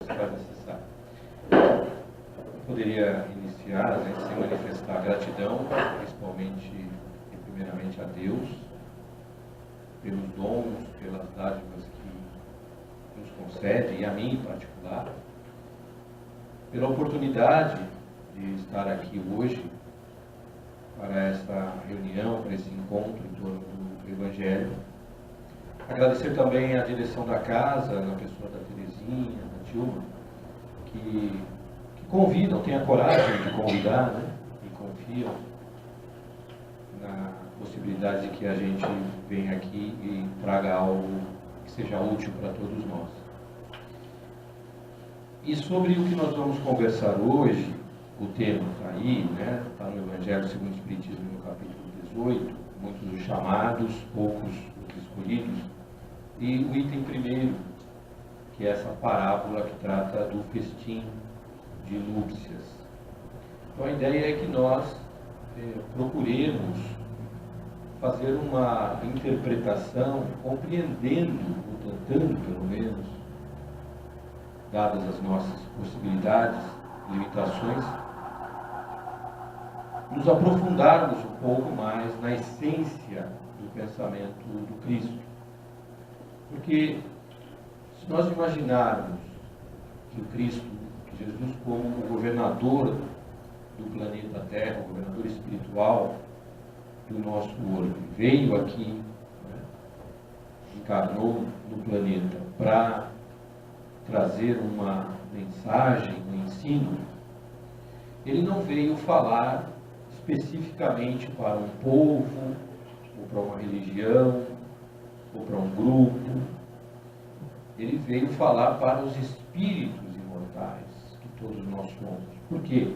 se faz necessário. Eu poderia iniciar, sem manifestar gratidão, principalmente e primeiramente a Deus, pelos dons, pelas dádivas que nos concede, e a mim em particular, pela oportunidade de estar aqui hoje para esta reunião, para esse encontro em torno do Evangelho. Agradecer também a direção da casa, na pessoa da Terezinha, da Tilma, que convidam, têm a coragem de convidar, né? E confiam na possibilidade de que a gente venha aqui e traga algo que seja útil para todos nós. E sobre o que nós vamos conversar hoje, o tema está aí, né? Está no Evangelho segundo o Espiritismo, no capítulo 18, muitos os chamados, poucos os escolhidos, e o item primeiro, que é essa parábola que trata do festim de núpcias. Então a ideia é que nós procuremos fazer uma interpretação, compreendendo, ou tentando pelo menos, dadas as nossas possibilidades, limitações, nos aprofundarmos um pouco mais na essência do pensamento do Cristo. Porque se nós imaginarmos que o Cristo, que Jesus como o governador do planeta Terra, o governador espiritual do nosso orbe, veio aqui, né, encarnou no planeta para trazer uma mensagem, um ensino, ele não veio falar especificamente para um povo, ou para uma religião, ou para um grupo. Ele veio falar para os espíritos imortais, que todos nós somos. Por quê?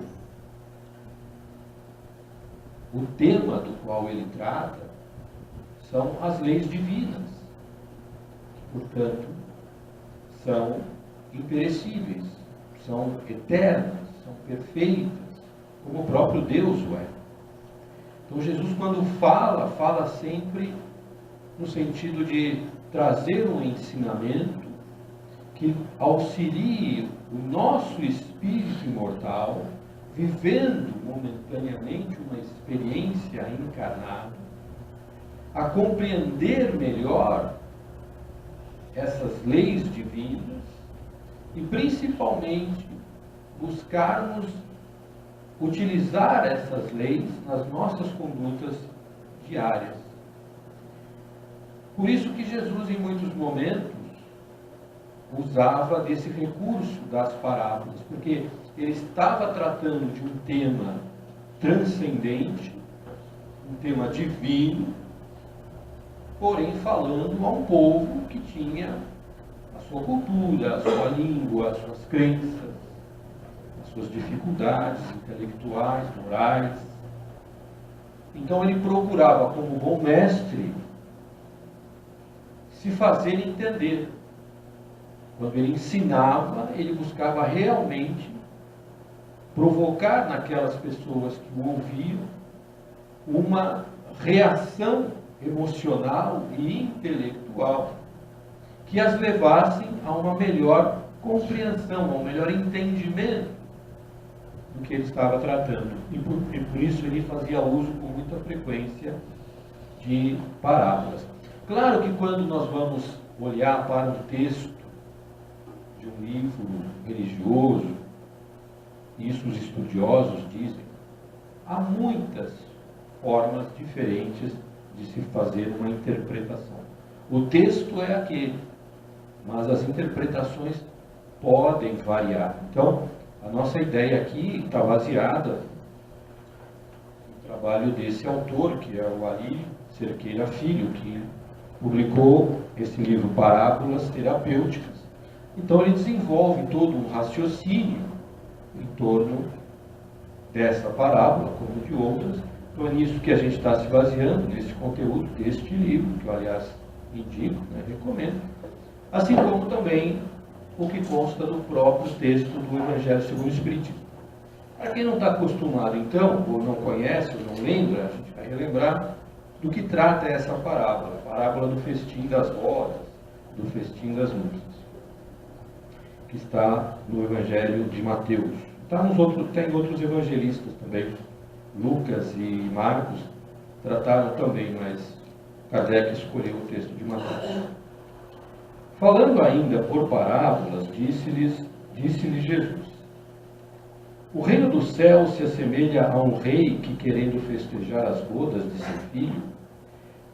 O tema do qual ele trata são as leis divinas, que, portanto, são imperecíveis, são eternas, são perfeitas, como o próprio Deus o é. Então Jesus, quando fala sempre no sentido de trazer um ensinamento que auxilie o nosso espírito imortal, vivendo momentaneamente uma experiência encarnada, a compreender melhor essas leis divinas e principalmente buscarmos utilizar essas leis nas nossas condutas diárias. Por isso que Jesus, em muitos momentos, usava desse recurso das parábolas, porque ele estava tratando de um tema transcendente, um tema divino, porém falando a um povo que tinha a sua cultura, a sua língua, as suas crenças, as suas dificuldades intelectuais, morais. Então ele procurava, como bom mestre, se fazer entender. Quando ele ensinava, ele buscava realmente provocar naquelas pessoas que o ouviam uma reação emocional e intelectual que as levassem a uma melhor compreensão, a um melhor entendimento do que ele estava tratando. E por isso ele fazia uso com muita frequência de parábolas. Claro que quando nós vamos olhar para um texto de um livro religioso, isso os estudiosos dizem, há muitas formas diferentes de se fazer uma interpretação. O texto é aquele, mas as interpretações podem variar. Então, a nossa ideia aqui está baseada no trabalho desse autor, que é o Ari Cerqueira Filho, que publicou esse livro Parábolas Terapêuticas. Então ele desenvolve todo um raciocínio em torno dessa parábola, como de outras. Então é nisso que a gente está se baseando, nesse conteúdo deste livro, que eu, aliás, indico, né, recomendo, assim como também o que consta do próprio texto do Evangelho segundo o Espiritismo. Para quem não está acostumado, então, ou não conhece, ou não lembra, a gente vai relembrar do que trata essa parábola, a parábola do festim das bodas, do festim das núpcias. que está no Evangelho de Mateus. Tem outros evangelistas também. Lucas e Marcos trataram também, mas Kardec escolheu o texto de Mateus. Falando ainda por parábolas, disse-lhe Jesus: o reino do céu se assemelha a um rei que, querendo festejar as bodas de seu filho,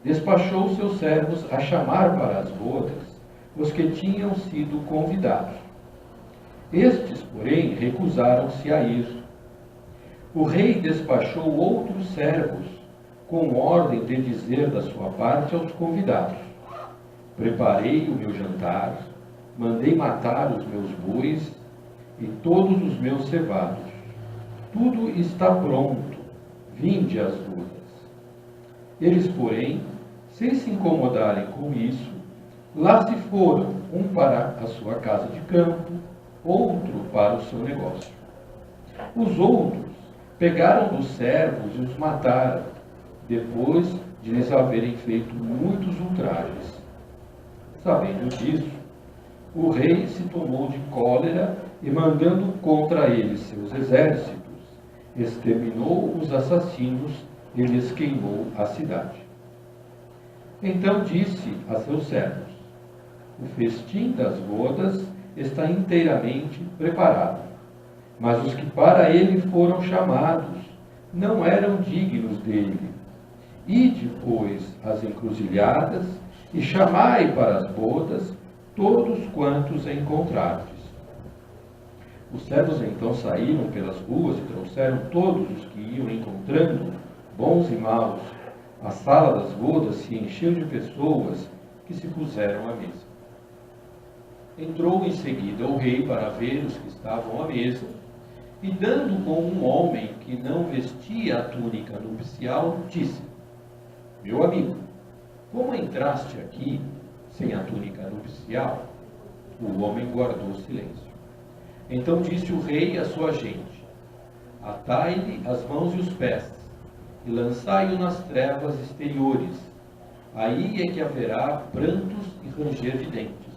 despachou seus servos a chamar para as bodas os que tinham sido convidados. Estes, porém, recusaram-se a ir. O rei despachou outros servos, com ordem de dizer da sua parte aos convidados: preparei o meu jantar, mandei matar os meus bois e todos os meus cevados. Tudo está pronto, vinde às bodas. Eles, porém, sem se incomodarem com isso, lá se foram, um para a sua casa de campo, outro para o seu negócio. Os outros pegaram dos servos e os mataram, depois de lhes haverem feito muitos ultrajes. Sabendo disso, o rei se tomou de cólera e, mandando contra eles seus exércitos, exterminou os assassinos e lhes queimou a cidade. Então disse a seus servos: o festim das bodas está inteiramente preparado, mas os que para ele foram chamados não eram dignos dele. Ide, pois, às encruzilhadas e chamai para as bodas todos quantos encontrardes. Os servos então saíram pelas ruas e trouxeram todos os que iam encontrando, bons e maus. A sala das bodas se encheu de pessoas que se puseram à mesa. Entrou em seguida o rei para ver os que estavam à mesa, e dando com um homem que não vestia a túnica nupcial, disse: meu amigo, como entraste aqui sem a túnica nupcial? O homem guardou silêncio. Então disse o rei à sua gente: atai-lhe as mãos e os pés, e lançai-o nas trevas exteriores. Aí é que haverá prantos e ranger de dentes,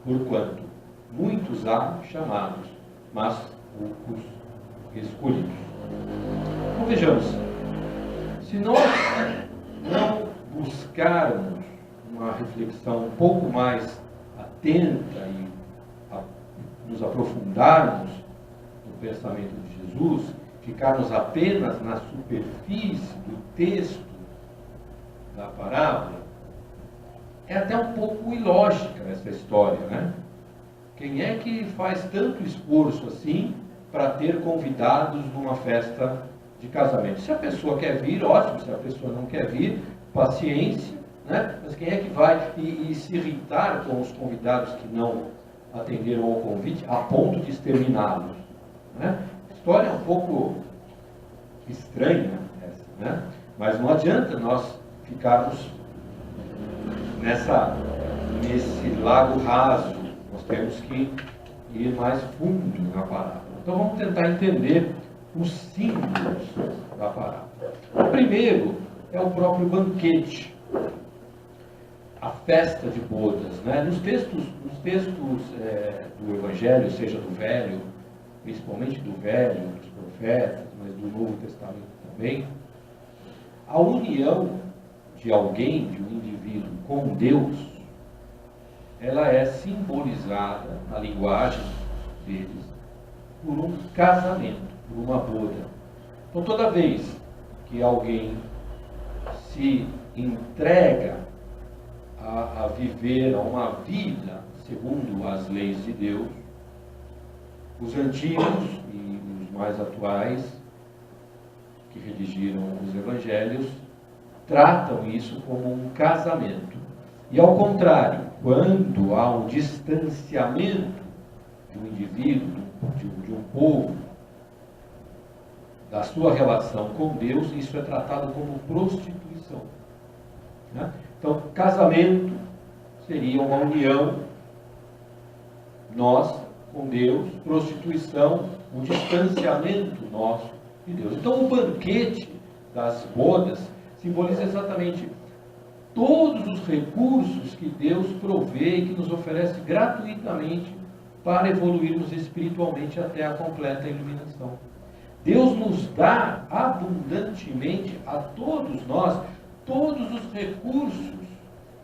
porquanto muitos há chamados, mas poucos escolhidos. Então vejamos, se nós não buscarmos uma reflexão um pouco mais atenta e nos aprofundarmos no pensamento de Jesus, ficarmos apenas na superfície do texto da parábola, é até um pouco ilógica essa história, né? Quem é que faz tanto esforço assim para ter convidados numa festa de casamento? Se a pessoa quer vir, ótimo. Se a pessoa não quer vir, paciência, né? Mas quem é que vai e se irritar com os convidados que não atenderam ao convite a ponto de exterminá-los, né? A história é um pouco estranha essa, né? Mas não adianta nós ficarmos nesse lago raso. Nós temos que ir mais fundo na parábola. Então vamos tentar entender os símbolos da parábola. O primeiro é o próprio banquete, a festa de bodas, né? Nos textos do Evangelho, seja do Velho, principalmente do Velho, dos profetas, mas do Novo Testamento também, a união de alguém, de um indivíduo com Deus, ela é simbolizada na linguagem deles por um casamento, por uma boda. Então toda vez que alguém se entrega a viver a uma vida segundo as leis de Deus, os antigos e os mais atuais que redigiram os evangelhos tratam isso como um casamento. E ao contrário, quando há um distanciamento de um indivíduo, de um povo, da sua relação com Deus, isso é tratado como prostituição, né? Então, casamento seria uma união, nós com Deus, prostituição, um distanciamento nosso de Deus. Então, o banquete das bodas simboliza exatamente todos os recursos que Deus provê e que nos oferece gratuitamente para evoluirmos espiritualmente até a completa iluminação. Deus nos dá abundantemente a todos nós todos os recursos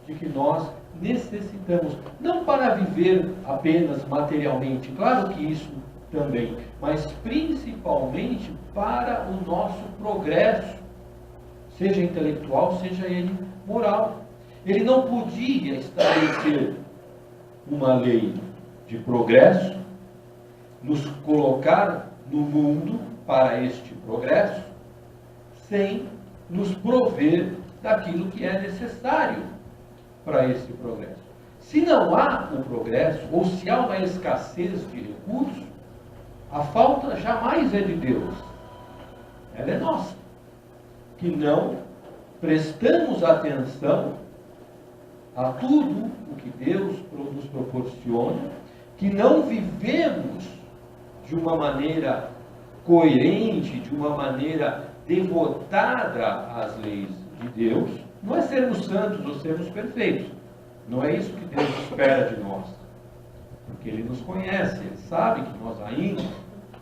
de que nós necessitamos, não para viver apenas materialmente, claro que isso também, mas principalmente para o nosso progresso, seja intelectual, seja ele moral. Ele não podia estabelecer uma lei de progresso, nos colocar no mundo para este progresso, sem nos prover daquilo que é necessário para esse progresso. Se não há o progresso, ou se há uma escassez de recursos, a falta jamais é de Deus, ela é nossa, que não prestamos atenção a tudo o que Deus nos proporciona, que não vivemos de uma maneira coerente, de uma maneira devotada às leis de Deus. Não é sermos santos ou sermos perfeitos, não é isso que Deus espera de nós, porque Ele nos conhece, Ele sabe que nós ainda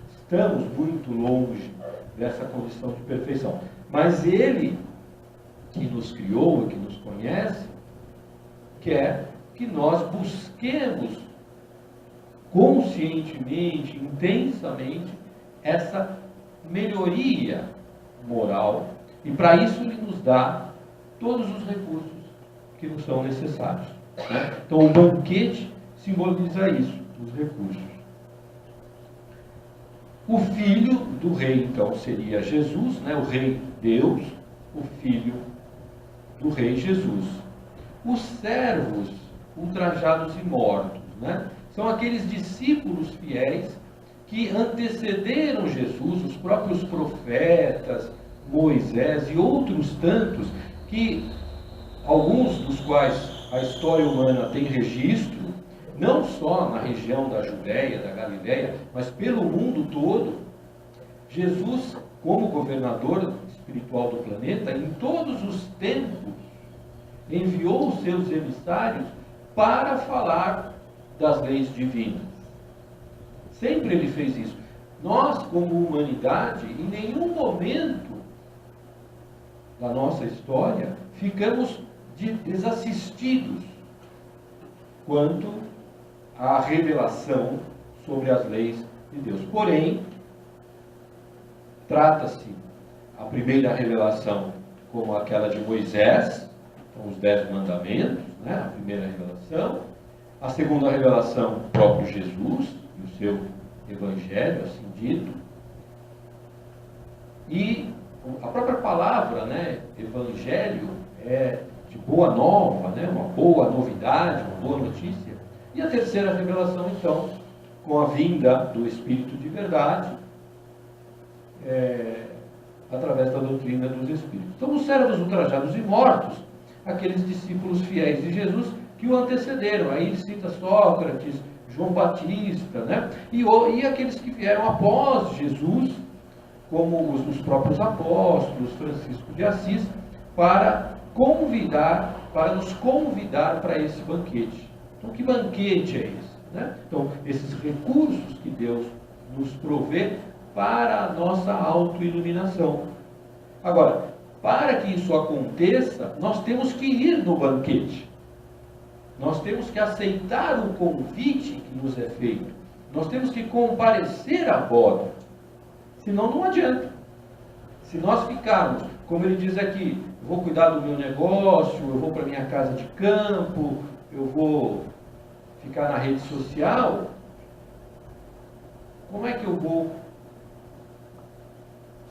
estamos muito longe dessa condição de perfeição, mas Ele, que nos criou e que nos conhece, quer que nós busquemos conscientemente, intensamente, essa melhoria moral, e para isso Ele nos dá todos os recursos que nos são necessários, né? Então o banquete simboliza isso, os recursos. O filho do rei, então, seria Jesus, né? O rei Deus, o filho do rei Jesus. Os servos ultrajados e mortos, né? São aqueles discípulos fiéis que antecederam Jesus, os próprios profetas, Moisés e outros tantos, que alguns dos quais a história humana tem registro, não só na região da Judéia, da Galiléia, mas pelo mundo todo. Jesus, como governador espiritual do planeta, em todos os tempos, enviou os seus emissários para falar das leis divinas. Sempre ele fez isso. Nós, como humanidade, em nenhum momento da nossa história, ficamos desassistidos quanto à revelação sobre as leis de Deus. Porém, trata-se a primeira revelação como aquela de Moisés, com os 10 mandamentos, né? A primeira revelação. A segunda revelação, o próprio Jesus e o seu evangelho, assim dito. E a própria palavra, né, evangelho, é de boa nova, né, uma boa novidade, uma boa notícia. E a terceira revelação, então, com a vinda do Espírito de verdade, através da doutrina dos Espíritos. Então, os servos ultrajados e mortos, aqueles discípulos fiéis de Jesus que o antecederam. Aí ele cita Sócrates, João Batista, né? E aqueles que vieram após Jesus, como os próprios apóstolos, Francisco de Assis, para nos convidar para esse banquete. Então, que banquete é esse, né? Então, esses recursos que Deus nos provê para a nossa autoiluminação. Agora, para que isso aconteça, nós temos que ir no banquete. Nós temos que aceitar o convite que nos é feito. Nós temos que comparecer à boda. Senão não adianta. Se nós ficarmos, como ele diz aqui, eu vou cuidar do meu negócio, eu vou para minha casa de campo, eu vou ficar na rede social, como é que eu vou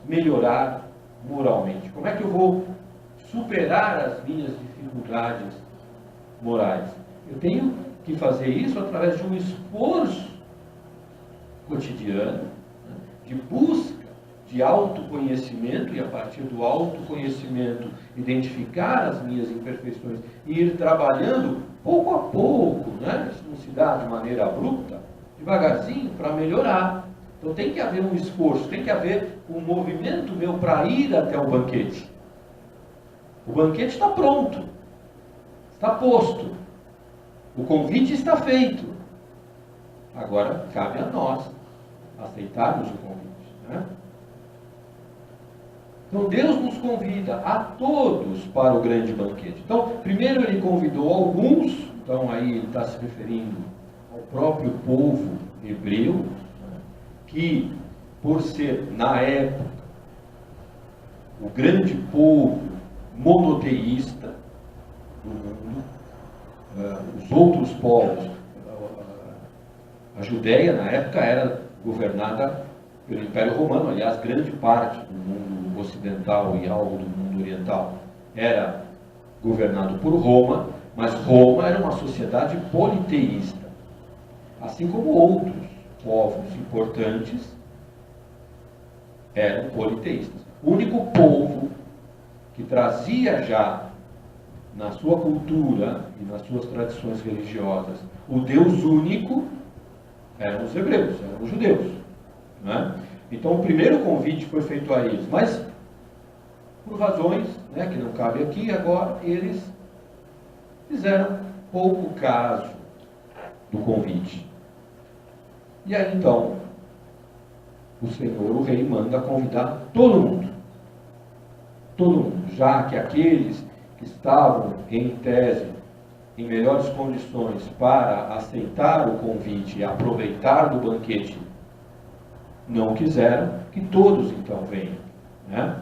melhorar moralmente? Como é que eu vou superar as minhas dificuldades morais? Eu tenho que fazer isso através de um esforço cotidiano, né, de busca de autoconhecimento, e a partir do autoconhecimento identificar as minhas imperfeições e ir trabalhando pouco a pouco, né? Isso não se dá de maneira abrupta, devagarzinho, para melhorar. Então tem que haver um esforço, tem que haver um movimento meu para ir até o banquete. O banquete está pronto, está posto, o convite está feito. Agora cabe a nós aceitarmos o convite, né? Então Deus nos convida a todos para o grande banquete. Então, primeiro ele convidou alguns, então aí ele está se referindo ao próprio povo hebreu, né, que por ser, na época, o grande povo monoteísta do mundo, os outros povos, a Judéia na época era governada pelo Império Romano, aliás, grande parte do mundo ocidental e algo do mundo oriental era governado por Roma, mas Roma era uma sociedade politeísta, assim como outros povos importantes eram politeístas. O único povo que trazia já na sua cultura e nas suas tradições religiosas o Deus único eram os hebreus, eram os judeus, né? Então o primeiro convite foi feito a eles, mas por razões, né, que não cabe aqui agora, eles fizeram pouco caso do convite. E aí então o Senhor, o Rei, manda convidar todo mundo, já que aqueles que estavam em tese em melhores condições para aceitar o convite e aproveitar do banquete não quiseram, que todos então venham, né?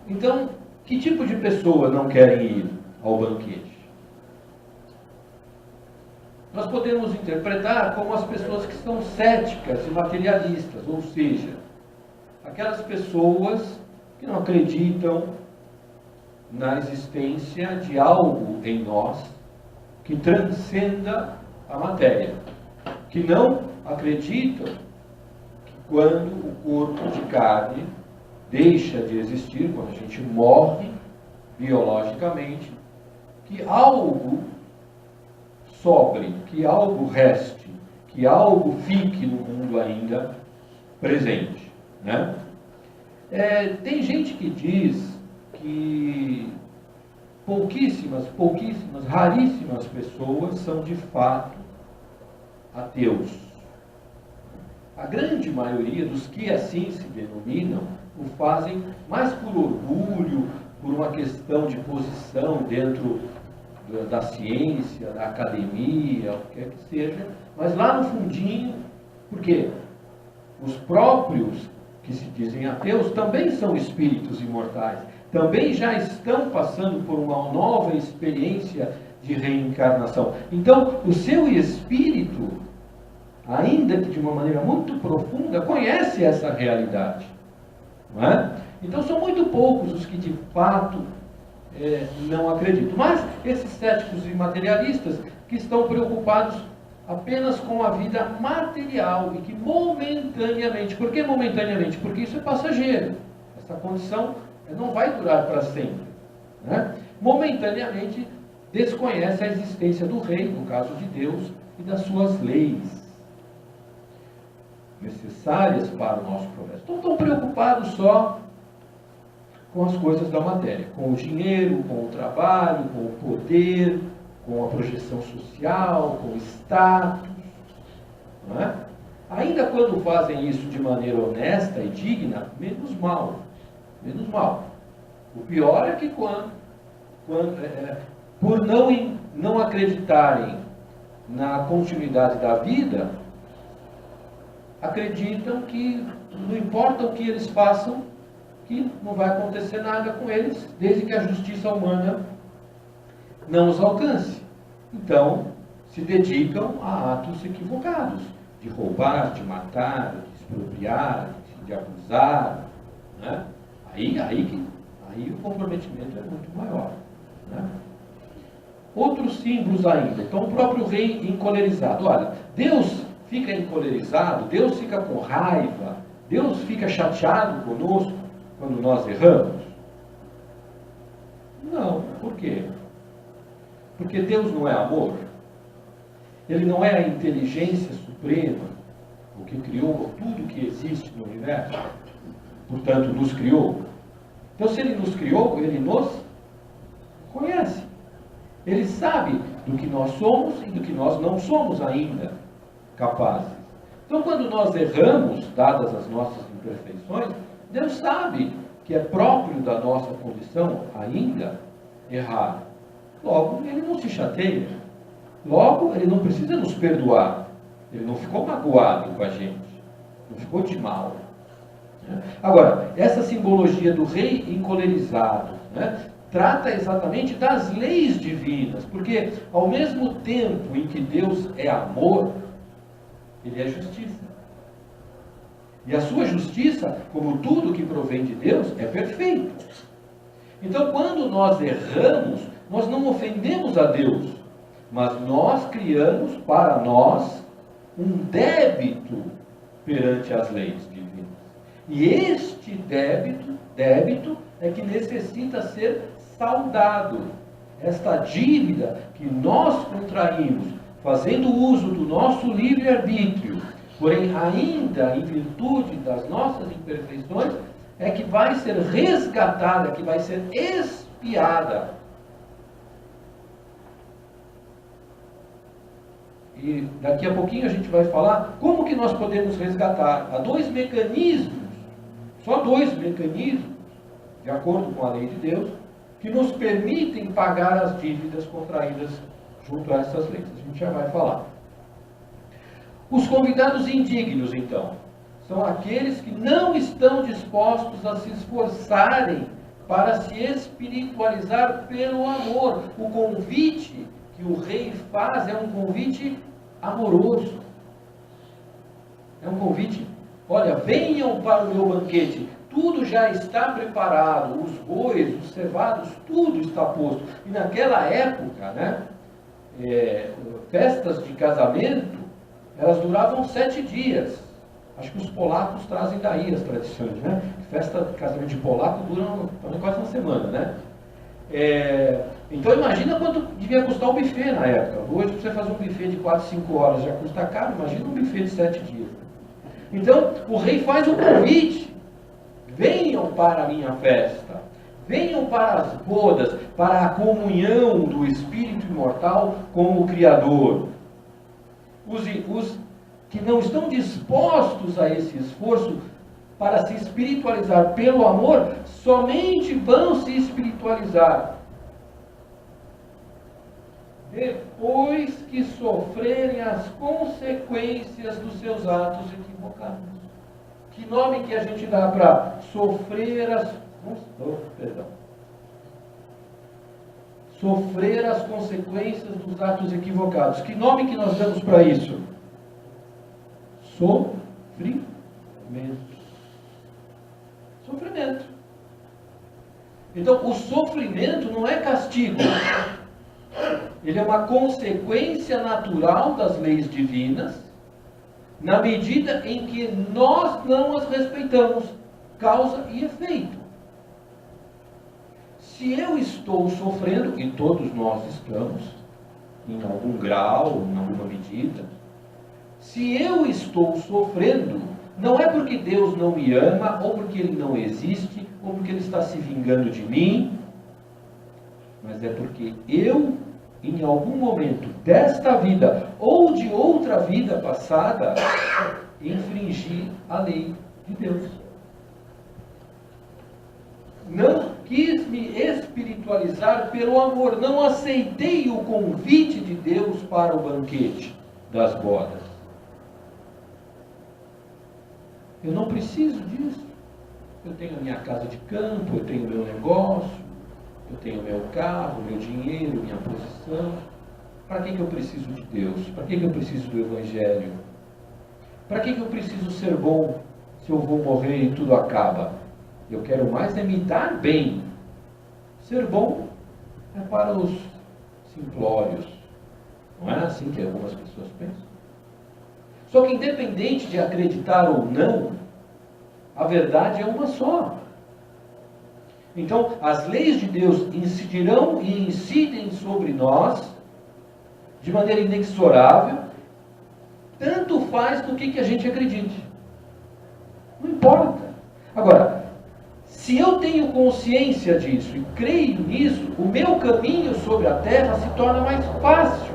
Então, que tipo de pessoa não querem ir ao banquete? Nós podemos interpretar como as pessoas que são céticas e materialistas, ou seja, aquelas pessoas que não acreditam na existência de algo em nós que transcenda a matéria, que não acreditam que quando o corpo de carne deixa de existir, quando a gente morre biologicamente, que algo sobre, que algo reste, que algo fique no mundo ainda presente, né? Tem gente que diz que pouquíssimas, raríssimas pessoas são de fato ateus. A grande maioria dos que assim se denominam o fazem mais por orgulho, por uma questão de posição dentro da ciência, da academia, o que quer que seja, mas lá no fundinho, por quê? Os próprios que se dizem ateus também são espíritos imortais, também já estão passando por uma nova experiência de reencarnação. Então, o seu espírito, ainda que de uma maneira muito profunda, conhece essa realidade, não é? Então, são muito poucos os que de fato não acreditam. Mas esses céticos e materialistas que estão preocupados apenas com a vida material e que momentaneamente, por que momentaneamente? Porque isso é passageiro, essa condição não vai durar para sempre, né? Momentaneamente desconhece a existência do Rei, no caso de Deus, e das suas leis necessárias para o nosso progresso. Então estão preocupados só com as coisas da matéria, com o dinheiro, com o trabalho, com o poder, com a projeção social, com o status, não é? Ainda quando fazem isso de maneira honesta e digna, menos mal, menos mal. O pior é que por não acreditarem na continuidade da vida, acreditam que não importa o que eles façam, que não vai acontecer nada com eles, desde que a justiça humana não os alcance. Então, se dedicam a atos equivocados, de roubar, de matar, de expropriar, de abusar, né? Aí o comprometimento é muito maior, né? Outros símbolos ainda. Então, o próprio rei encolerizado. Olha, Deus fica encolerizado, Deus fica com raiva, Deus fica chateado conosco quando nós erramos? Não. Por quê? Porque Deus não é amor. Ele não é a inteligência suprema, o que criou tudo que existe no universo. Portanto, nos criou. Então, se Ele nos criou, Ele nos conhece. Ele sabe do que nós somos e do que nós não somos ainda. capazes. Então, quando nós erramos, dadas as nossas imperfeições, Deus sabe que é próprio da nossa condição ainda errar. Logo, Ele não se chateia. Logo, Ele não precisa nos perdoar. Ele não ficou magoado com a gente. Não ficou de mal. Agora, essa simbologia do rei encolerizado, né, trata exatamente das leis divinas. Porque, ao mesmo tempo em que Deus é amor, Ele é justiça. E a sua justiça, como tudo que provém de Deus, é perfeito. Então, quando nós erramos, nós não ofendemos a Deus, mas nós criamos para nós um débito perante as leis divinas. E este débito é que necessita ser saldado. Esta dívida que nós contraímos, fazendo uso do nosso livre-arbítrio, porém ainda em virtude das nossas imperfeições, é que vai ser resgatada, que vai ser expiada. E daqui a pouquinho a gente vai falar como que nós podemos resgatar. Há dois mecanismos, só dois mecanismos, de acordo com a lei de Deus, que nos permitem pagar as dívidas contraídas junto a essas leis. A gente já vai falar. Os convidados indignos, então, são aqueles que não estão dispostos a se esforçarem para se espiritualizar pelo amor. O convite que o rei faz é um convite amoroso. É um convite, olha, venham para o meu banquete. Tudo já está preparado, os bois, os cevados, tudo está posto. E naquela época, né, festas de casamento, elas duravam 7 dias. Acho que os polacos trazem daí as tradições, né? Festa de casamento de polaco dura quase uma semana, né? Então imagina quanto devia custar o buffet na época. Hoje, para você fazer um buffet de 4, 5 horas já custa caro, imagina um buffet de 7 dias. Então, o rei faz um convite. Venham para a minha festa. Venham para as bodas, para a comunhão do Espírito imortal com o Criador. Os que não estão dispostos a esse esforço para se espiritualizar pelo amor, somente vão se espiritualizar depois que sofrerem as consequências dos seus atos equivocados. Que nome que a gente dá para sofrer sofrer as consequências dos atos equivocados? Que nome que nós damos para isso? Sofrimento. Sofrimento. Então, o sofrimento não é castigo. Ele é uma consequência natural das leis divinas, na medida em que nós não as respeitamos, causa e efeito. Se eu estou sofrendo, e todos nós estamos, em algum grau, em alguma medida, se eu estou sofrendo, não é porque Deus não me ama, ou porque Ele não existe, ou porque Ele está se vingando de mim, mas é porque eu, em algum momento desta vida, ou de outra vida passada, infringi a lei de Deus. Não quis me espiritualizar pelo amor, não aceitei o convite de Deus para o banquete das bodas. Eu não preciso disso. Eu tenho a minha casa de campo, eu tenho meu negócio, eu tenho meu carro, meu dinheiro, minha posição. Para que eu preciso de Deus? Para que eu preciso do Evangelho? Para que eu preciso ser bom se eu vou morrer e tudo acaba? Eu quero mais é me dar bem. Ser bom é para os simplórios. Não é assim que algumas pessoas pensam? Só que independente de acreditar ou não, a verdade é uma só. Então, as leis de Deus incidirão e incidem sobre nós de maneira inexorável, tanto faz do que a gente acredite. Não importa. Agora, se eu tenho consciência disso e creio nisso, o meu caminho sobre a terra se torna mais fácil.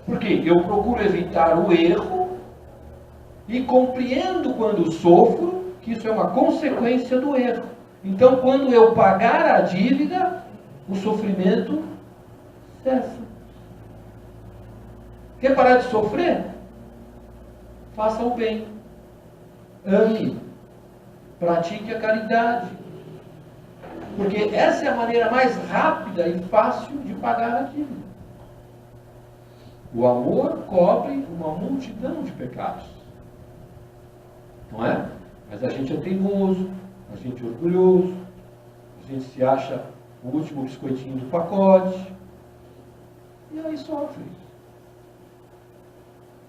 Porque eu procuro evitar o erro e compreendo quando sofro que isso é uma consequência do erro. Então, quando eu pagar a dívida, o sofrimento cessa. Quer parar de sofrer? Faça o bem. Ame. Pratique a caridade. Porque essa é a maneira mais rápida e fácil de pagar a dívida. O amor cobre uma multidão de pecados. Não é? Mas a gente é teimoso, a gente é orgulhoso, a gente se acha o último biscoitinho do pacote. E aí sofre.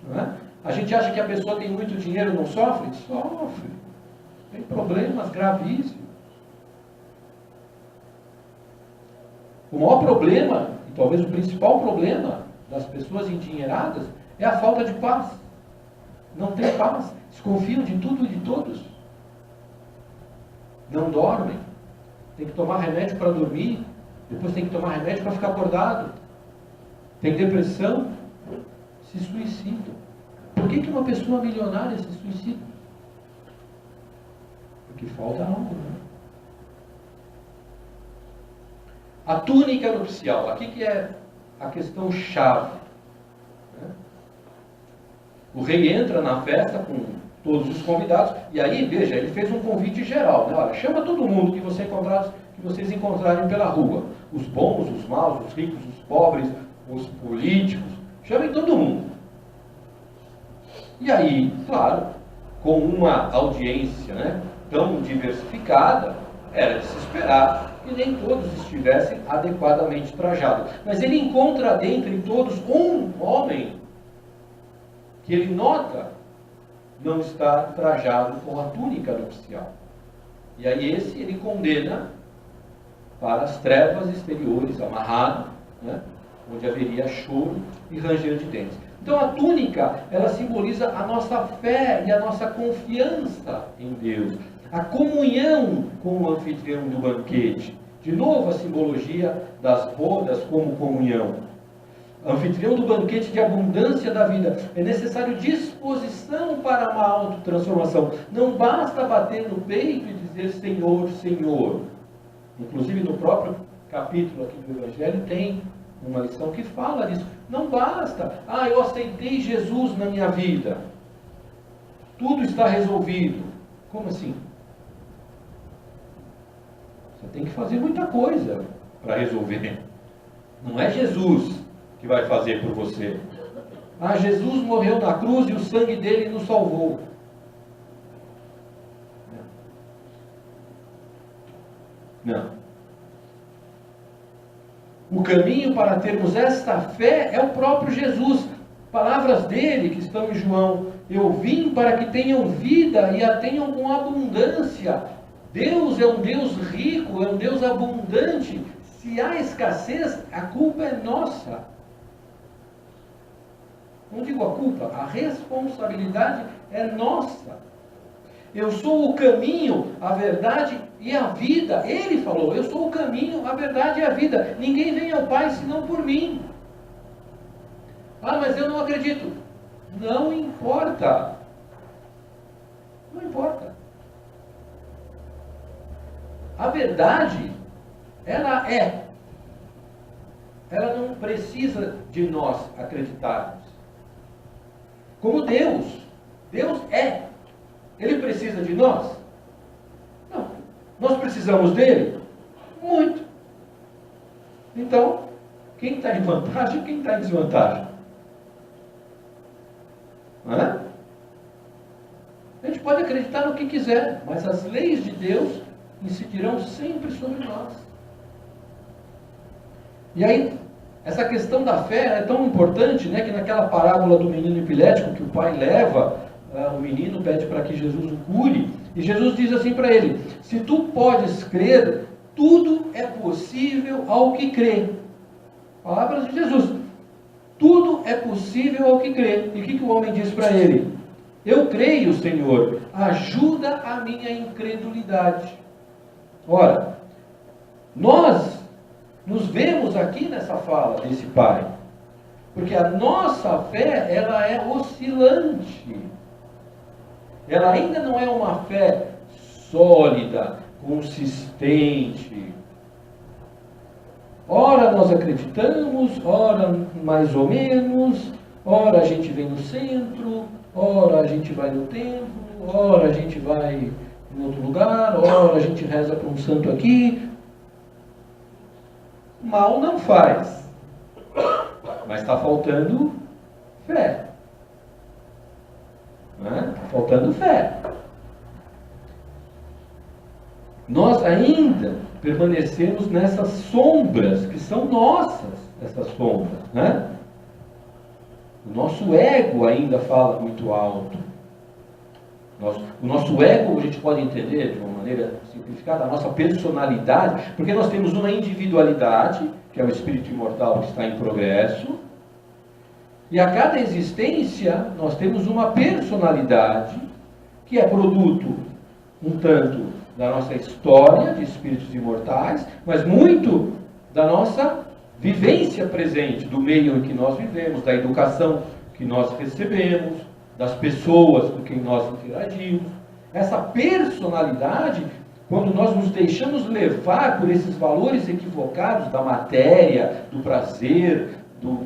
Não é? A gente acha que a pessoa tem muito dinheiro e não sofre? Sofre. Tem problemas gravíssimos. O maior problema, e talvez o principal problema das pessoas endinheiradas, é a falta de paz. Não tem paz. Desconfiam de tudo e de todos. Não dormem. Tem que tomar remédio para dormir. Depois tem que tomar remédio para ficar acordado. Tem depressão. Se suicidam. Por que uma pessoa milionária se suicida? Porque falta algo, né? A túnica nupcial. Aqui que é a questão chave. Né? O rei entra na festa com todos os convidados. E aí, veja, ele fez um convite geral. Né? Olha, chama todo mundo que vocês encontrarem pela rua. Os bons, os maus, os ricos, os pobres, os políticos. Chamem todo mundo. E aí, claro, com uma audiência, né, tão diversificada, era de se esperar que nem todos estivessem adequadamente trajados. Mas ele encontra dentre todos um homem que ele nota não está trajado com a túnica nupcial. E aí esse ele condena para as trevas exteriores, amarrado, né, onde haveria choro e ranger de dentes. Então a túnica, ela simboliza a nossa fé e a nossa confiança em Deus. A comunhão com o anfitrião do banquete. De novo a simbologia das bodas como comunhão. Anfitrião do banquete de abundância da vida. É necessário disposição para uma autotransformação. Não basta bater no peito e dizer Senhor, Senhor. Inclusive no próprio capítulo aqui do Evangelho tem uma lição que fala disso. Não basta. Eu aceitei Jesus na minha vida. Tudo está resolvido. Como assim? Você tem que fazer muita coisa para resolver. Não é Jesus que vai fazer por você. Jesus morreu na cruz e o sangue dele nos salvou. Não. O caminho para termos esta fé é o próprio Jesus. Palavras dele que estão em João. Eu vim para que tenham vida e a tenham com abundância. Deus é um Deus rico, é um Deus abundante. Se há escassez, a culpa é nossa. Não digo a culpa, a responsabilidade é nossa. Eu sou o caminho, a verdade e a vida. Ele falou, eu sou o caminho, a verdade e a vida. Ninguém vem ao Pai senão por mim. Mas eu não acredito. Não importa. Não importa. A verdade, ela é. Ela não precisa de nós acreditarmos. Como Deus. Deus é. Ele precisa de nós? Não. Nós precisamos dele? Muito. Então, quem está em vantagem e quem está em desvantagem? Não é? A gente pode acreditar no que quiser, mas as leis de Deus incidirão sempre sobre nós. E aí, essa questão da fé é tão importante, né, que naquela parábola do menino epilético, que o pai leva, o menino pede para que Jesus o cure, e Jesus diz assim para ele, se tu podes crer, tudo é possível ao que crê. Palavras de Jesus. Tudo é possível ao que crê. E o que o homem diz para ele? Eu creio, Senhor, ajuda a minha incredulidade. Ora, nós nos vemos aqui nessa fala desse pai. Porque a nossa fé, ela é oscilante. Ela ainda não é uma fé sólida, consistente. Ora nós acreditamos, ora mais ou menos, ora a gente vem no centro, ora a gente vai no templo, ora a gente vai em outro lugar, ora a gente reza para um santo aqui. Mal não faz, mas está faltando fé. Está faltando fé. Nós ainda permanecemos nessas sombras que são nossas, essas sombras, né? O nosso ego ainda fala muito alto. O nosso ego, a gente pode entender de uma maneira simplificada, a nossa personalidade, porque nós temos uma individualidade, que é o espírito imortal que está em progresso, e a cada existência nós temos uma personalidade, que é produto um tanto da nossa história de espíritos imortais, mas muito da nossa vivência presente, do meio em que nós vivemos, da educação que nós recebemos, das pessoas com quem nós interagimos. Essa personalidade, quando nós nos deixamos levar por esses valores equivocados da matéria, do prazer,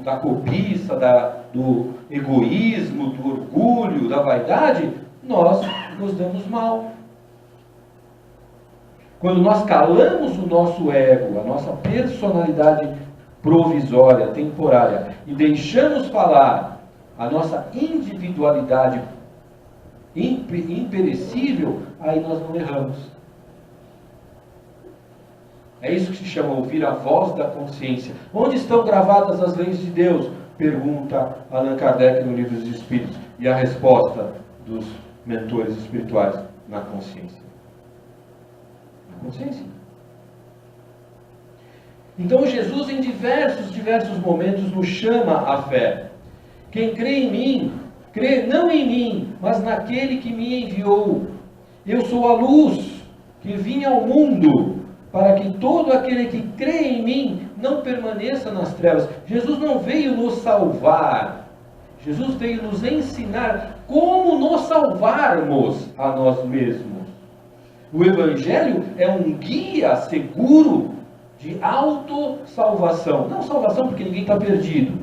da cobiça, do egoísmo, do orgulho, da vaidade, nós nos damos mal. Quando nós calamos o nosso ego, a nossa personalidade provisória, temporária, e deixamos falar a nossa individualidade imperecível, aí nós não erramos. É isso que se chama ouvir a voz da consciência. Onde estão gravadas as leis de Deus? Pergunta Allan Kardec no Livro dos Espíritos. E a resposta dos mentores espirituais: na consciência. Na consciência. Então Jesus em diversos momentos nos chama à fé. Quem crê em mim, crê não em mim, mas naquele que me enviou. Eu sou a luz que vim ao mundo, para que todo aquele que crê em mim não permaneça nas trevas. Jesus não veio nos salvar. Jesus veio nos ensinar como nos salvarmos a nós mesmos. O Evangelho é um guia seguro de autossalvação. Não salvação porque ninguém está perdido,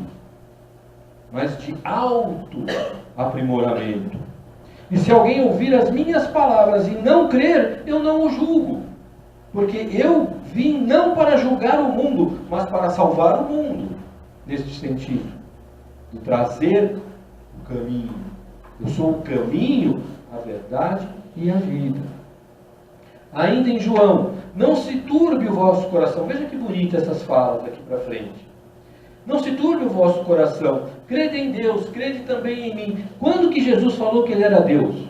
mas de auto-aprimoramento. E se alguém ouvir as minhas palavras e não crer, eu não o julgo. Porque eu vim não para julgar o mundo, mas para salvar o mundo. Neste sentido, de trazer o caminho. Eu sou o caminho, a verdade e a vida. Ainda em João: não se turbe o vosso coração. Veja que bonitas essas falas aqui para frente. Não se turbe o vosso coração. Crede em Deus, crede também em mim. Quando que Jesus falou que Ele era Deus?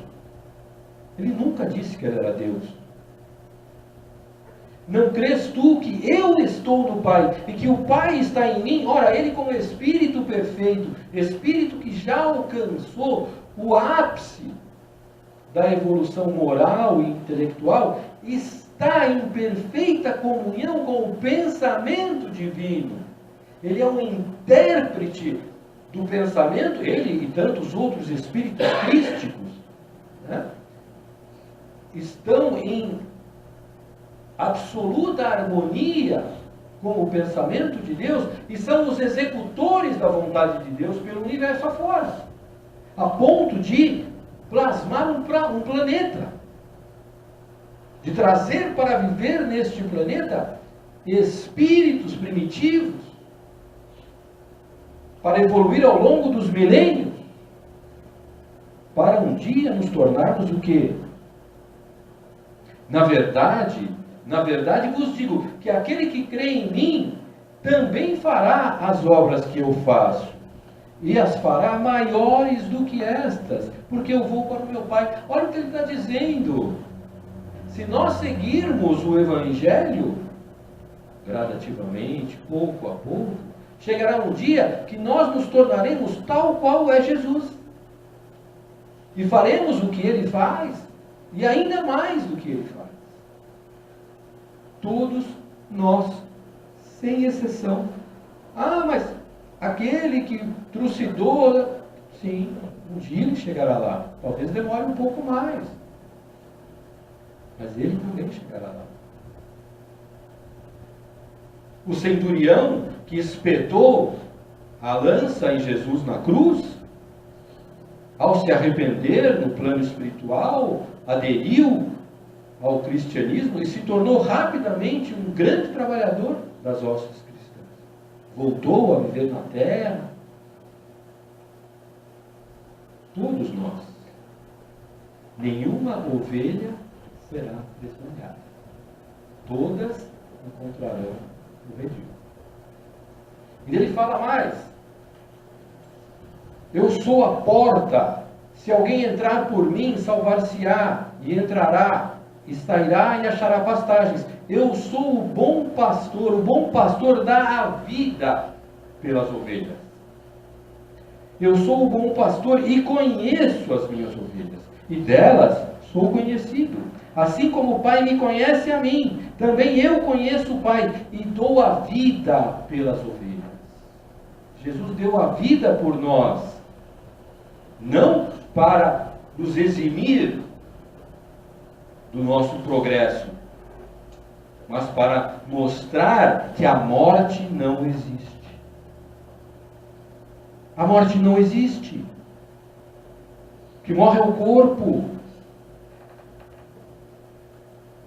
Ele nunca disse que Ele era Deus. Não crês tu que eu estou no Pai e que o Pai está em mim? Ora, Ele como Espírito perfeito, Espírito que já alcançou o ápice da evolução moral e intelectual, está em perfeita comunhão com o pensamento divino. Ele é um intérprete do pensamento, ele e tantos outros espíritos crísticos, né, estão em absoluta harmonia com o pensamento de Deus e são os executores da vontade de Deus pelo universo afora, a ponto de plasmar um planeta, de trazer para viver neste planeta espíritos primitivos, para evoluir ao longo dos milênios, para um dia nos tornarmos o quê? Na verdade vos digo que aquele que crê em mim também fará as obras que eu faço, e as fará maiores do que estas, porque eu vou para o meu Pai. Olha o que ele está dizendo. Se nós seguirmos o Evangelho gradativamente, pouco a pouco, chegará um dia que nós nos tornaremos tal qual é Jesus. E faremos o que Ele faz, e ainda mais do que Ele faz. Todos nós, sem exceção. Ah, mas Aquele que trucidou, sim, um dia ele chegará lá. Talvez demore um pouco mais. Mas ele também chegará lá. O centurião que espetou a lança em Jesus na cruz, ao se arrepender no plano espiritual, aderiu ao cristianismo e se tornou rapidamente um grande trabalhador das hostes cristãs. Voltou a viver na terra. Todos nós. Nenhuma ovelha será desmamada. Todas encontrarão o redil. E ele fala mais. Eu sou a porta. Se alguém entrar por mim, salvar-se-á, e entrará, e sairá e achará pastagens. Eu sou o bom pastor dá a vida pelas ovelhas. Eu sou o bom pastor e conheço as minhas ovelhas, e delas sou conhecido. Assim como o Pai me conhece a mim, também eu conheço o Pai, e dou a vida pelas ovelhas. Jesus deu a vida por nós, não para nos eximir do nosso progresso, mas para mostrar que a morte não existe. A morte não existe. O que morre é o corpo.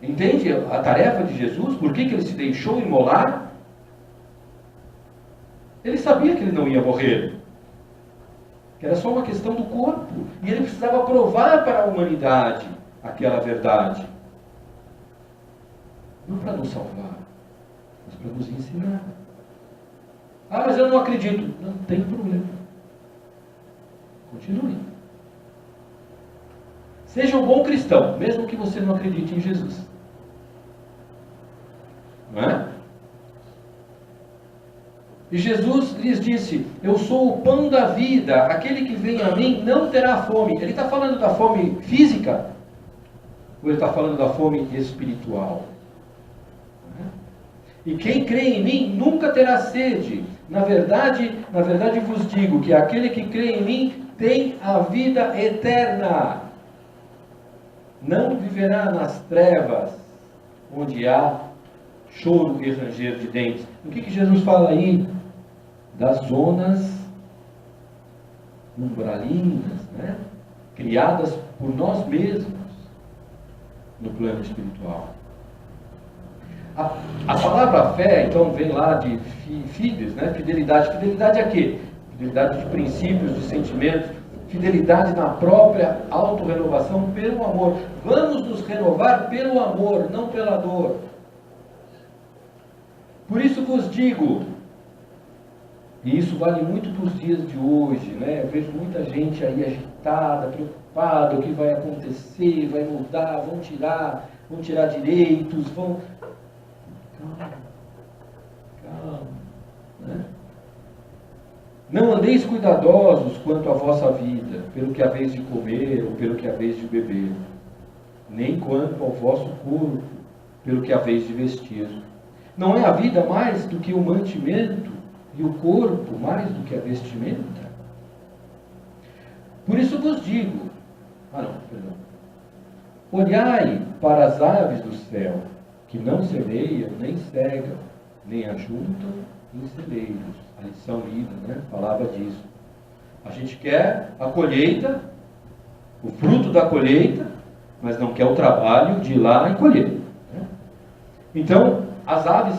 Entende a tarefa de Jesus? Por que ele se deixou imolar? Ele sabia que ele não ia morrer. Que era só uma questão do corpo. E ele precisava provar para a humanidade aquela verdade. Não para nos salvar, mas para nos ensinar. Ah, mas eu não acredito. Não tem problema. Continue. Seja um bom cristão, mesmo que você não acredite em Jesus. Não é? E Jesus lhes disse, eu sou o pão da vida, aquele que vem a mim não terá fome. Ele está falando da fome física? Ou ele está falando da fome espiritual? E quem crê em mim nunca terá sede. Na verdade vos digo que aquele que crê em mim tem a vida eterna. Não viverá nas trevas, onde há choro e ranger de dentes. O que Jesus fala aí? Das zonas umbralinas, né? Criadas por nós mesmos no plano espiritual. A palavra fé, então, vem lá de fides, né? Fidelidade. Fidelidade a quê? Fidelidade de princípios, de sentimentos, fidelidade na própria autorrenovação pelo amor. Vamos nos renovar pelo amor, não pela dor. Por isso vos digo, e isso vale muito para os dias de hoje, né? Eu vejo muita gente aí agitada, preocupada, o que vai acontecer, vai mudar, vão tirar direitos, vão... Calma, né? Não andeis cuidadosos quanto à vossa vida, pelo que haveis de comer ou pelo que haveis de beber, nem quanto ao vosso corpo, pelo que haveis de vestir. Não é a vida mais do que o mantimento e o corpo mais do que a vestimenta? Por isso vos digo, olhai para as aves do céu, que não semeiam, nem cegam, nem ajuntam em celeiros. A lição lida, né? Falava disso. A gente quer a colheita, o fruto da colheita, mas não quer o trabalho de ir lá e colher. Né? Então, as aves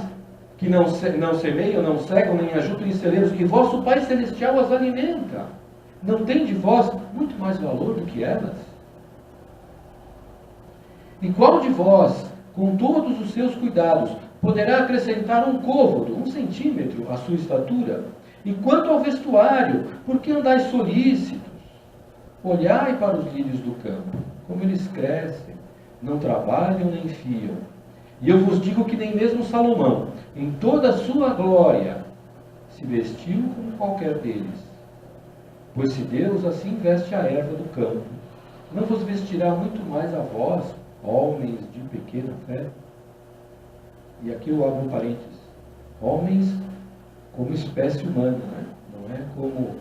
que não semeiam, não cegam, nem ajuntam em celeiros, e vosso Pai Celestial as alimenta. Não tem de vós muito mais valor do que elas? E qual de vós, com todos os seus cuidados, poderá acrescentar um côvado, 1 centímetro, à sua estatura? E quanto ao vestuário, por que andais solícitos? Olhai para os lírios do campo, como eles crescem, não trabalham nem fiam. E eu vos digo que nem mesmo Salomão, em toda a sua glória, se vestiu como qualquer deles. Pois se Deus assim veste a erva do campo, não vos vestirá muito mais a vós, homens de pequena fé? E aqui eu abro um parênteses. Homens como espécie humana, né? não é como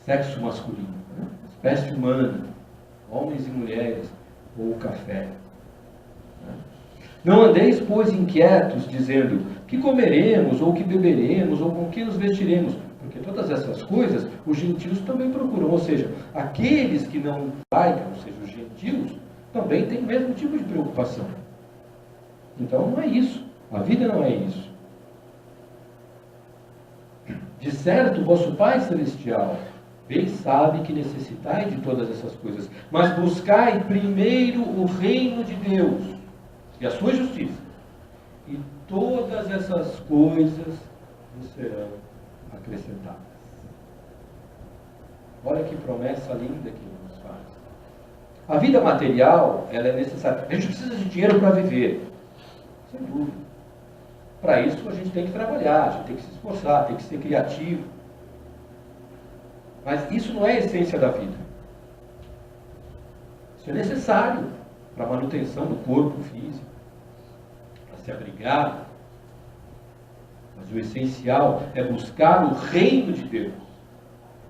sexo masculino, né? Espécie humana, homens e mulheres, ou o café. Né? Não andeis, pois, inquietos, dizendo, que comeremos, ou que beberemos, ou com que nos vestiremos, porque todas essas coisas os gentios também procuram, ou seja, aqueles que não traigam, ou seja, os gentios, também têm o mesmo tipo de preocupação. Então não é isso, a vida não é isso. De certo, vosso Pai Celestial bem sabe que necessitai de todas essas coisas, mas buscai primeiro o reino de Deus e a sua justiça, e todas essas coisas vos serão acrescentadas. Olha que promessa linda que Ele nos faz. A vida material, ela é necessária. A gente precisa de dinheiro para viver, sem dúvida. Para isso a gente tem que trabalhar, a gente tem que se esforçar, tem que ser criativo. Mas isso não é a essência da vida. Isso é necessário para a manutenção do corpo físico, para se abrigar. Mas o essencial é buscar o reino de Deus.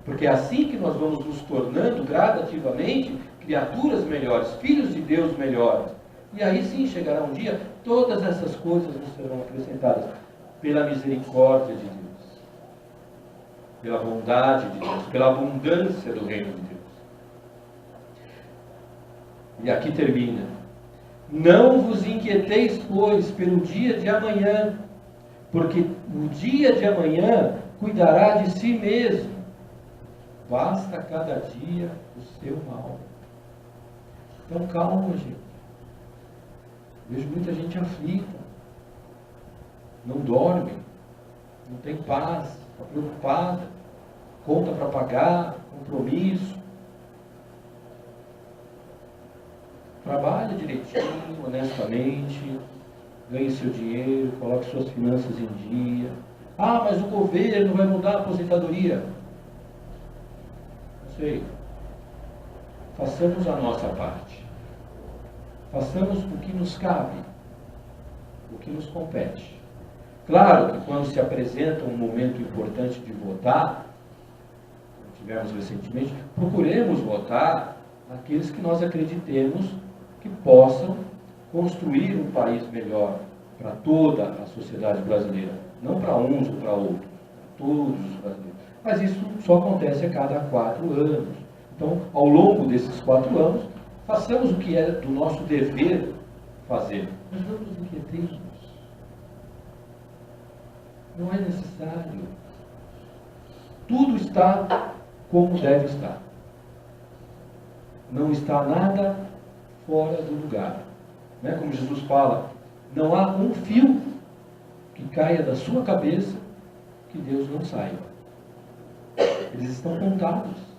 Porque é assim que nós vamos nos tornando gradativamente criaturas melhores, filhos de Deus melhores. E aí sim chegará um dia, todas essas coisas nos serão acrescentadas pela misericórdia de Deus, pela bondade de Deus, pela abundância do reino de Deus. E aqui termina. Não vos inquieteis, pois, pelo dia de amanhã, porque o dia de amanhã cuidará de si mesmo. Basta cada dia o seu mal. Então calma, gente. Vejo muita gente aflita, não dorme, não tem paz, está preocupada, conta para pagar, compromisso. Trabalhe direitinho, honestamente, ganhe seu dinheiro, coloque suas finanças em dia. Ah, mas o governo vai mudar a aposentadoria. Não sei. Façamos a nossa parte. Façamos o que nos cabe, o que nos compete. Claro que quando se apresenta um momento importante de votar, como tivemos recentemente, procuremos votar naqueles que nós acreditemos que possam construir um país melhor para toda a sociedade brasileira. Não para uns ou para outros, para todos os brasileiros. Mas isso só acontece a cada 4 anos. Então, ao longo desses 4 anos, façamos o que é do nosso dever fazer. Mas não nos inquietemos. Não é necessário. Tudo está como deve estar. Não está nada fora do lugar. Não é como Jesus fala, não há um fio que caia da sua cabeça que Deus não saiba. Eles estão contados.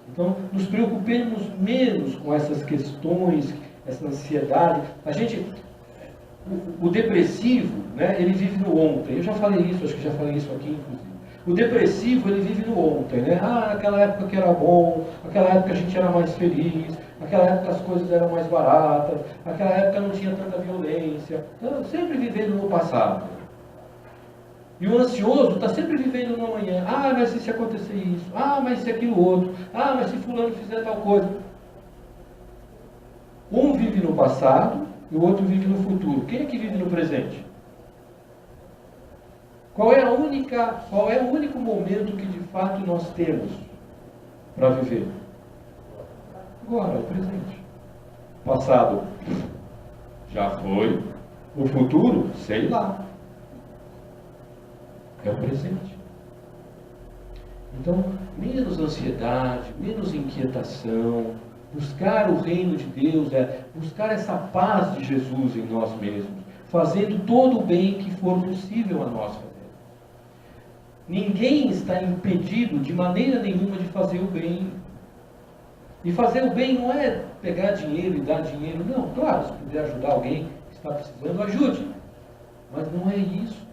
Então, nos preocupemos menos com essas questões, essa ansiedade. A gente, o depressivo, né, ele vive no ontem. Eu já falei isso, acho que já falei isso aqui, inclusive. O depressivo, ele vive no ontem, né? Ah, aquela época que era bom, aquela época a gente era mais feliz, aquela época as coisas eram mais baratas, aquela época não tinha tanta violência. Então, sempre vivendo no passado. E o ansioso está sempre vivendo no amanhã. Ah, mas se acontecer isso? Ah, mas se aquilo outro? Ah, mas se fulano fizer tal coisa? Um vive no passado e o outro vive no futuro. Quem é que vive no presente? Qual é o único momento que de fato nós temos para viver? Agora, o presente. O passado já foi. O futuro, sei lá. É o presente. Então, menos ansiedade, menos inquietação, buscar o reino de Deus, buscar essa paz de Jesus em nós mesmos, fazendo todo o bem que for possível a nós fazer. Ninguém está impedido de maneira nenhuma de fazer o bem. E fazer o bem não é pegar dinheiro e dar dinheiro, não. Claro, se puder ajudar alguém que está precisando, ajude. Mas não é isso.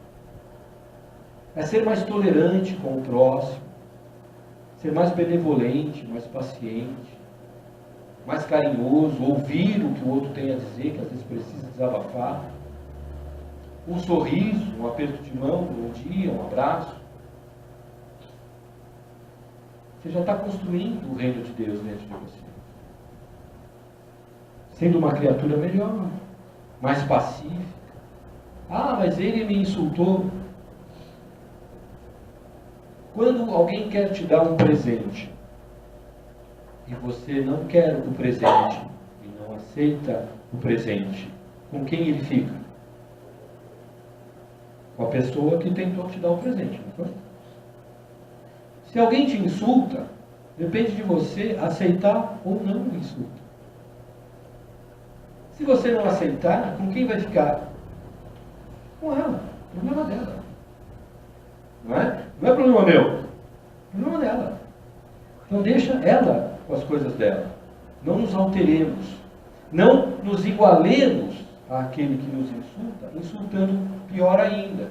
É ser mais tolerante com o próximo, ser mais benevolente, mais paciente, mais carinhoso, ouvir o que o outro tem a dizer, que às vezes precisa desabafar. um sorriso, um aperto de mão, um bom dia, um abraço. Você já está construindo o reino de Deus dentro de você. Sendo uma criatura melhor, mais pacífica. Ah, mas ele me insultou. Quando alguém quer te dar um presente e você não quer o presente e não aceita o presente, com quem ele fica? Com a pessoa que tentou te dar o presente, não foi? Se alguém te insulta, depende de você aceitar ou não o insulto. Se você não aceitar, com quem vai ficar? Com ela. Problema dela. Não é? Não é problema meu. Problema dela. Então deixa ela com as coisas dela. Não nos alteremos. Não nos igualemos àquele que nos insulta, insultando pior ainda.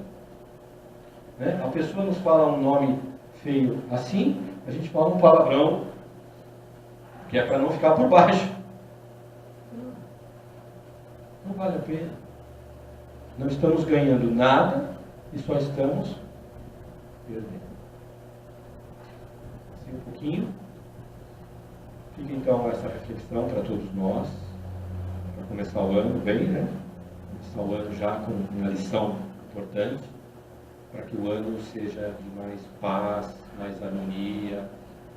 Né? A pessoa nos fala um nome feio assim, a gente fala um palavrão que é para não ficar por baixo. Não vale a pena. Não estamos ganhando nada e só estamos perdendo. Assim um pouquinho. Fica então essa reflexão para todos nós, para começar o ano bem, né? Começar o ano já com uma lição importante, para que o ano seja de mais paz, mais harmonia,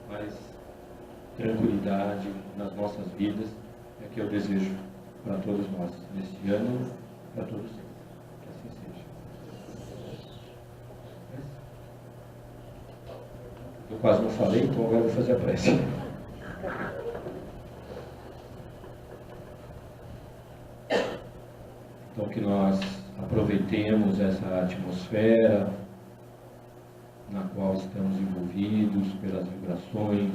mais tranquilidade nas nossas vidas. É que eu desejo para todos nós, neste ano, para todos eles. Que assim seja. Eu quase não falei, então agora eu vou fazer a prece. Então que nós aproveitemos essa atmosfera na qual estamos envolvidos pelas vibrações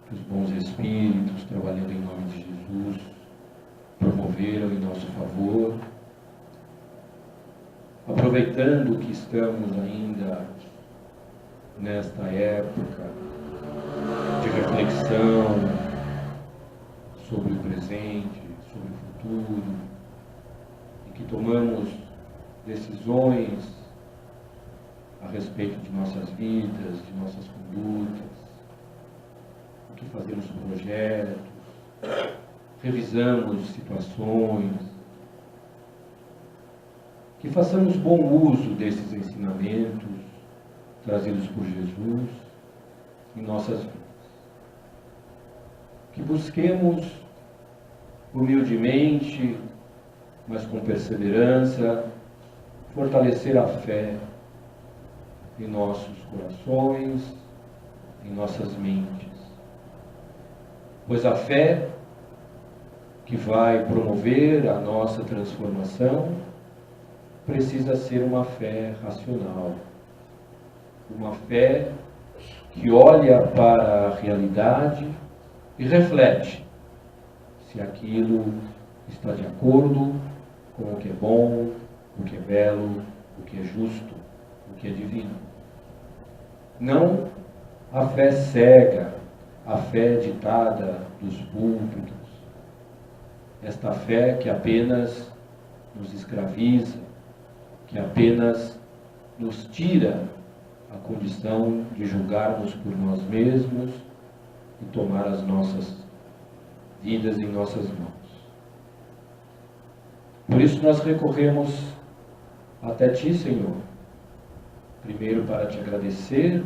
que os bons espíritos, trabalhando em nome de Jesus, promoveram em nosso favor, aproveitando que estamos ainda nesta época de reflexão sobre o presente, sobre o futuro, em que tomamos decisões a respeito de nossas vidas, de nossas condutas, o que fazemos projetos, revisamos situações, que façamos bom uso desses ensinamentos trazidos por Jesus em nossas vidas. Que busquemos humildemente, mas com perseverança, fortalecer a fé em nossos corações, em nossas mentes. Pois a fé que vai promover a nossa transformação precisa ser uma fé racional, uma fé que olha para a realidade e reflete se aquilo está de acordo com o que é bom, o que é belo, o que é justo, o que é divino. Não a fé cega, a fé ditada dos púlpitos, esta fé que apenas nos escraviza, que apenas nos tira a condição de julgarmos por nós mesmos e tomar as nossas vidas em nossas mãos. Por isso nós recorremos até Ti, Senhor, primeiro para Te agradecer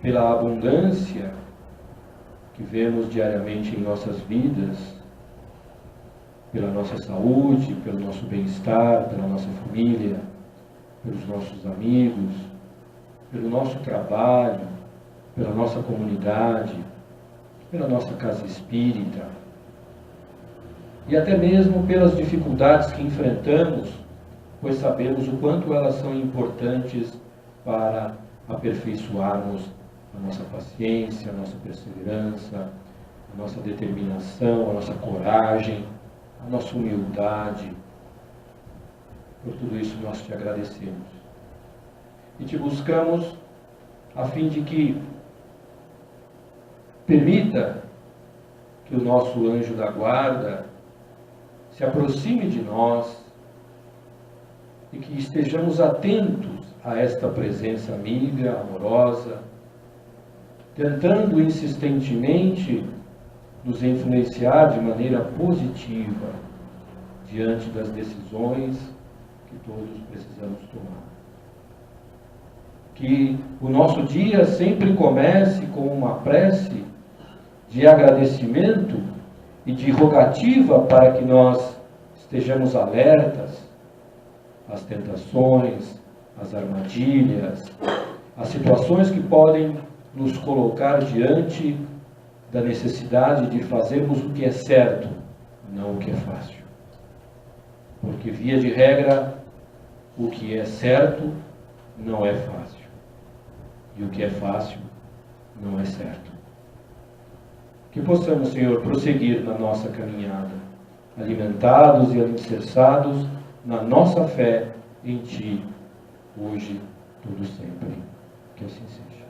pela abundância que vemos diariamente em nossas vidas, pela nossa saúde, pelo nosso bem-estar, pela nossa família, pelos nossos amigos, pelo nosso trabalho, pela nossa comunidade, pela nossa casa espírita e até mesmo pelas dificuldades que enfrentamos, pois sabemos o quanto elas são importantes para aperfeiçoarmos a nossa paciência, a nossa perseverança, a nossa determinação, a nossa coragem, a nossa humildade. Por tudo isso nós Te agradecemos e Te buscamos a fim de que permita que o nosso anjo da guarda se aproxime de nós e que estejamos atentos a esta presença amiga, amorosa, tentando insistentemente nos influenciar de maneira positiva diante das decisões que todos precisamos tomar. Que o nosso dia sempre comece com uma prece de agradecimento e de rogativa para que nós estejamos alertas às tentações, às armadilhas, às situações que podem nos colocar diante da necessidade de fazermos o que é certo, não o que é fácil. Porque, via de regra, o que é certo não é fácil. E o que é fácil não é certo. Que possamos, Senhor, prosseguir na nossa caminhada, alimentados e alicerçados na nossa fé em Ti, hoje, tudo sempre. Que assim seja.